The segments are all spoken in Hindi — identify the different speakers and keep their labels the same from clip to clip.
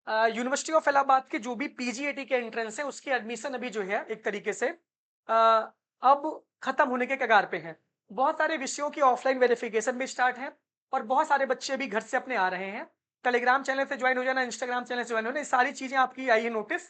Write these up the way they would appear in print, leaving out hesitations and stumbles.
Speaker 1: यूनिवर्सिटी ऑफ इलाहाबाद के जो भी पीजीएटी के एंट्रेंस है उसकी एडमिशन अभी जो है एक तरीके से अब खत्म होने के कगार पे है। बहुत सारे विषयों की ऑफलाइन वेरिफिकेशन भी स्टार्ट है और बहुत सारे बच्चे अभी घर से अपने आ रहे हैं। टेलीग्राम चैनल से ज्वाइन हो जाना, इंस्टाग्राम चैनल से ज्वाइन होना, ये सारी चीजें आपकी आई है notice.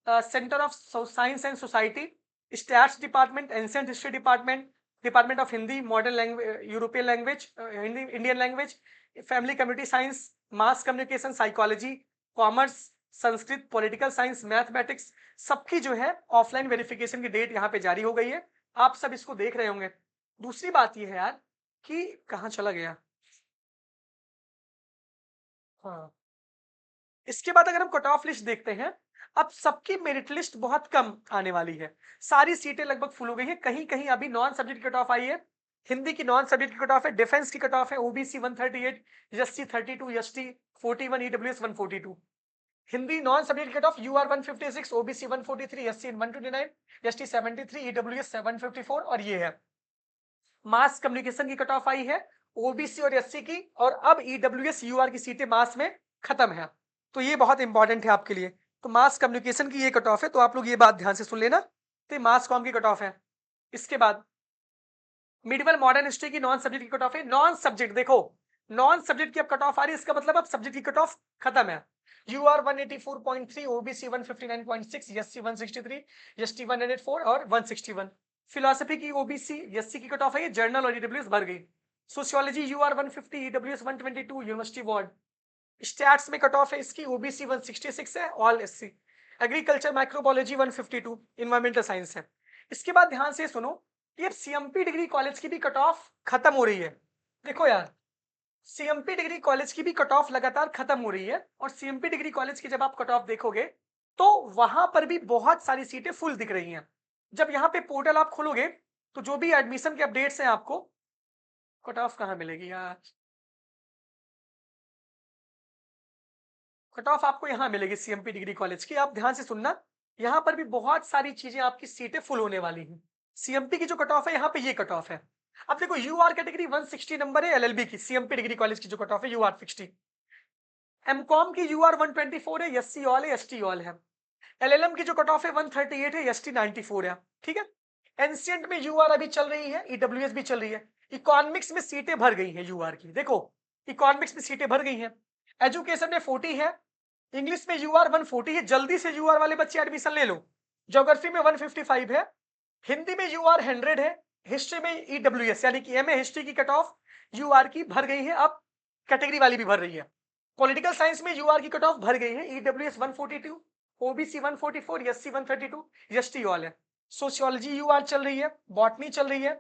Speaker 1: Centre of science and society, stats department, ancient history department, department of Hindi, modern language, European language, Hindi Indian language, family community science, mass communication, psychology, commerce, Sanskrit, political science, mathematics, सबकी जो है ऑफलाइन वेरिफिकेशन की डेट यहाँ पे जारी हो गई है। आप सब इसको देख रहे होंगे। दूसरी बात ये है यार कि कहाँ चला गया। हाँ, इसके बाद अगर हम कट ऑफ लिस्ट देखते हैं, अब सबकी मेरिट लिस्ट बहुत कम आने वाली है। सारी सीटें लगभग फुल हो गई हैं। कहीं कहीं अभी नॉन सब्जेक्ट की कट ऑफ आई है। हिंदी की नॉन सब्जेक्ट की कट ऑफ है, डिफेंस की कट ऑफ है, OBC 138, SC 32, ST 41, EWS 142। Hindi non subject cut off UR 156, OBC 143, SC 129, ST 73, EWS 754 और ये है मास कम्युनिकेशन की कट ऑफ आई है, ओबीसी और एससी की, और अब ईडब्ल्यूएस यूआर की सीटें मास में खत्म है। तो ये बहुत इंपॉर्टेंट है आपके लिए। तो मास कम्युनिकेशन की ये कट ऑफ है, तो आप लोग ये बात ध्यान से सुन लेना। तो मास कॉम की कट ऑफ है। इसके बाद मिडिवल मॉडर्न हिस्ट्री की नॉन सब्जेक्ट की कट ऑफ है। नॉन सब्जेक्ट देखो, नॉन सब्जेक्ट की अब कट ऑफ आ रही है, इसका मतलब अब सब्जेक्ट की कट ऑफ खत्म है। यूआर 184.3, ओबीसी 159.6, एससी 163, एसटी 104 और 161। फिलोसफी की ओबीसी एससी की कट ऑफ है, जर्नल और ईडब्ल्यूएस भर गई। Sociology UR 150, EWS 122, university board. Stats में कट ऑफ है इसकी, ओबीसी 166 है, all SC. Agriculture microbiology 152, environmental science है। इसके बाद ध्यान से सुनो, ये सीएमपी डिग्री कॉलेज की भी कट ऑफ खत्म हो रही है। देखो यार, सीएमपी डिग्री कॉलेज की भी कट ऑफ लगातार खत्म हो रही है, और सीएमपी डिग्री कॉलेज की जब आप कट ऑफ देखोगे तो वहां पर भी बहुत सारी सीटें फुल दिख रही हैं। जब यहाँ पे पोर्टल आप खोलोगे तो जो भी एडमिशन के अपडेट्स हैं, आपको कट ऑफ कहाँ मिलेगी यार, कट ऑफ आपको यहाँ मिलेगी सीएमपी डिग्री कॉलेज की। आप ध्यान से सुनना, यहाँ पर भी बहुत सारी चीजें आपकी सीटें फुल होने वाली हैं। सीएमपी की जो कट ऑफ है, यहाँ पे ये कट ऑफ है। अब देखो, यूआर कैटेगरी 160 नंबर है, एलएलबी की सीएमपी डिग्री कॉलेज की जो कट ऑफ है यूआर 60। एमकॉम की यूआर 124 है, एससी ऑल है, एसटी ऑल है। एलएलएम की जो कट ऑफ है 138 है, एसटी 94 है। ठीक है। एंशिएंट में यूआर अभी चल रही है, ईडब्ल्यूएस भी चल रही है। इकोनॉमिक्स में सीटें भर गई हैं यूआर की, देखो इकोनॉमिक्स में सीटें भर गई हैं। एजुकेशन में 40 है, इंग्लिश में यूआर 140 है, जल्दी से यूआर वाले बच्चे एडमिशन ले लो। ज्योग्राफी में 155 है, हिंदी में यूआर 100 है, हिस्ट्री में ईडब्ल्यूएस यानी कि एमए हिस्ट्री की कट ऑफ यूआर की भर गई है, अब कैटेगरी वाली भी भर रही है। पॉलिटिकल साइंस में यूआर की कट ऑफ भर गई है, EWS 142, OBC 144, SC 132, ST all है। सोशियोलॉजी यूआर चल रही है, बॉटनी चल रही है,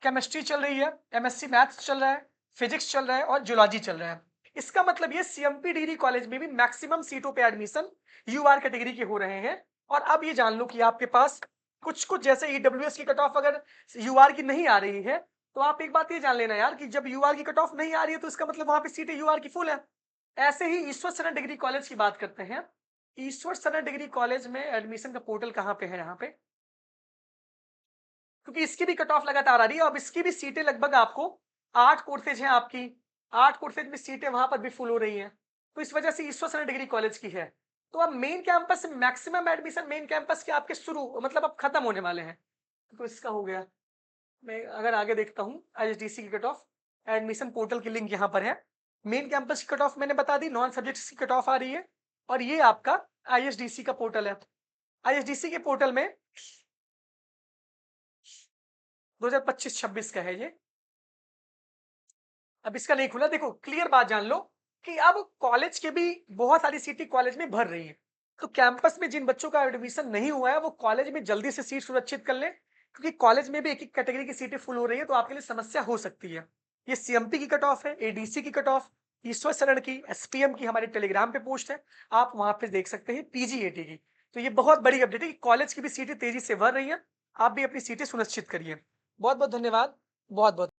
Speaker 1: केमिस्ट्री चल रही है, एमएससी मैथ्स चल रहा है, फिजिक्स चल रहा है और जूलॉजी चल रहा है। इसका मतलब ये सीएमपी डिग्री कॉलेज में भी मैक्सिमम सीटों पे एडमिशन यूआर कैटेगरी के हो रहे हैं। और अब ये जान लो कि आपके पास कुछ कुछ जैसे ईडब्ल्यूएस की कट ऑफ अगर यूआर की नहीं आ रही है, तो आप एक बात ये जान लेना यार कि जब यूआर की कट ऑफ नहीं आ रही है तो इसका मतलब वहां पे सीटें यूआर की फुल है। ऐसे ही ईश्वर शरण डिग्री कॉलेज की बात करते हैं। ईश्वर शरण डिग्री कॉलेज में एडमिशन का पोर्टल कहाँ पे है, यहाँ पे, क्योंकि इसकी भी कट ऑफ लगातार आ रही है। अब इसकी भी सीटें लगभग आपको 8 कोर्सेज हैं आपकी, 8 कोर्सेज में सीटें वहां पर भी फुल हो रही हैं। तो इस वजह से ईश्वर शरण डिग्री कॉलेज की है। तो अब मेन कैंपस से मैक्सिमम एडमिशन मेन कैंपस के आपके शुरू मतलब अब खत्म होने वाले हैं। तो इसका हो गया। मैं अगर आगे देखता हूँ आईएसडीसी की कट ऑफ, एडमिशन पोर्टल की लिंक यहाँ पर है। मेन कैंपस की कट ऑफ मैंने बता दी, नॉन सब्जेक्ट्स की कट ऑफ आ रही है, और ये आपका आईएसडीसी का पोर्टल है। आईएसडीसी के पोर्टल में 2025-26 का है ये। अब इसका नहीं खुला। देखो क्लियर बात जान लो कि अब कॉलेज के भी बहुत सारी सीटें कॉलेज में भर रही हैं। तो कैंपस में जिन बच्चों का एडमिशन नहीं हुआ है वो कॉलेज में जल्दी से सीट सुरक्षित कर ले, क्योंकि कॉलेज में भी एक एक कैटेगरी की सीटें फुल हो रही है, तो आपके लिए समस्या हो सकती है। ये सीएमपी की कट ऑफ है, एडीसी की कट ऑफ, ईश्वर शरण की, एसपीएम की हमारे टेलीग्राम पे पोस्ट है, आप वहां पे देख सकते हैं, पीजीएटी की। तो ये बहुत बड़ी अपडेट है कि कॉलेज की भी सीटें तेजी से भर रही है। आप भी अपनी सीटें सुनिश्चित करिए। बहुत बहुत धन्यवाद। बहुत बहुत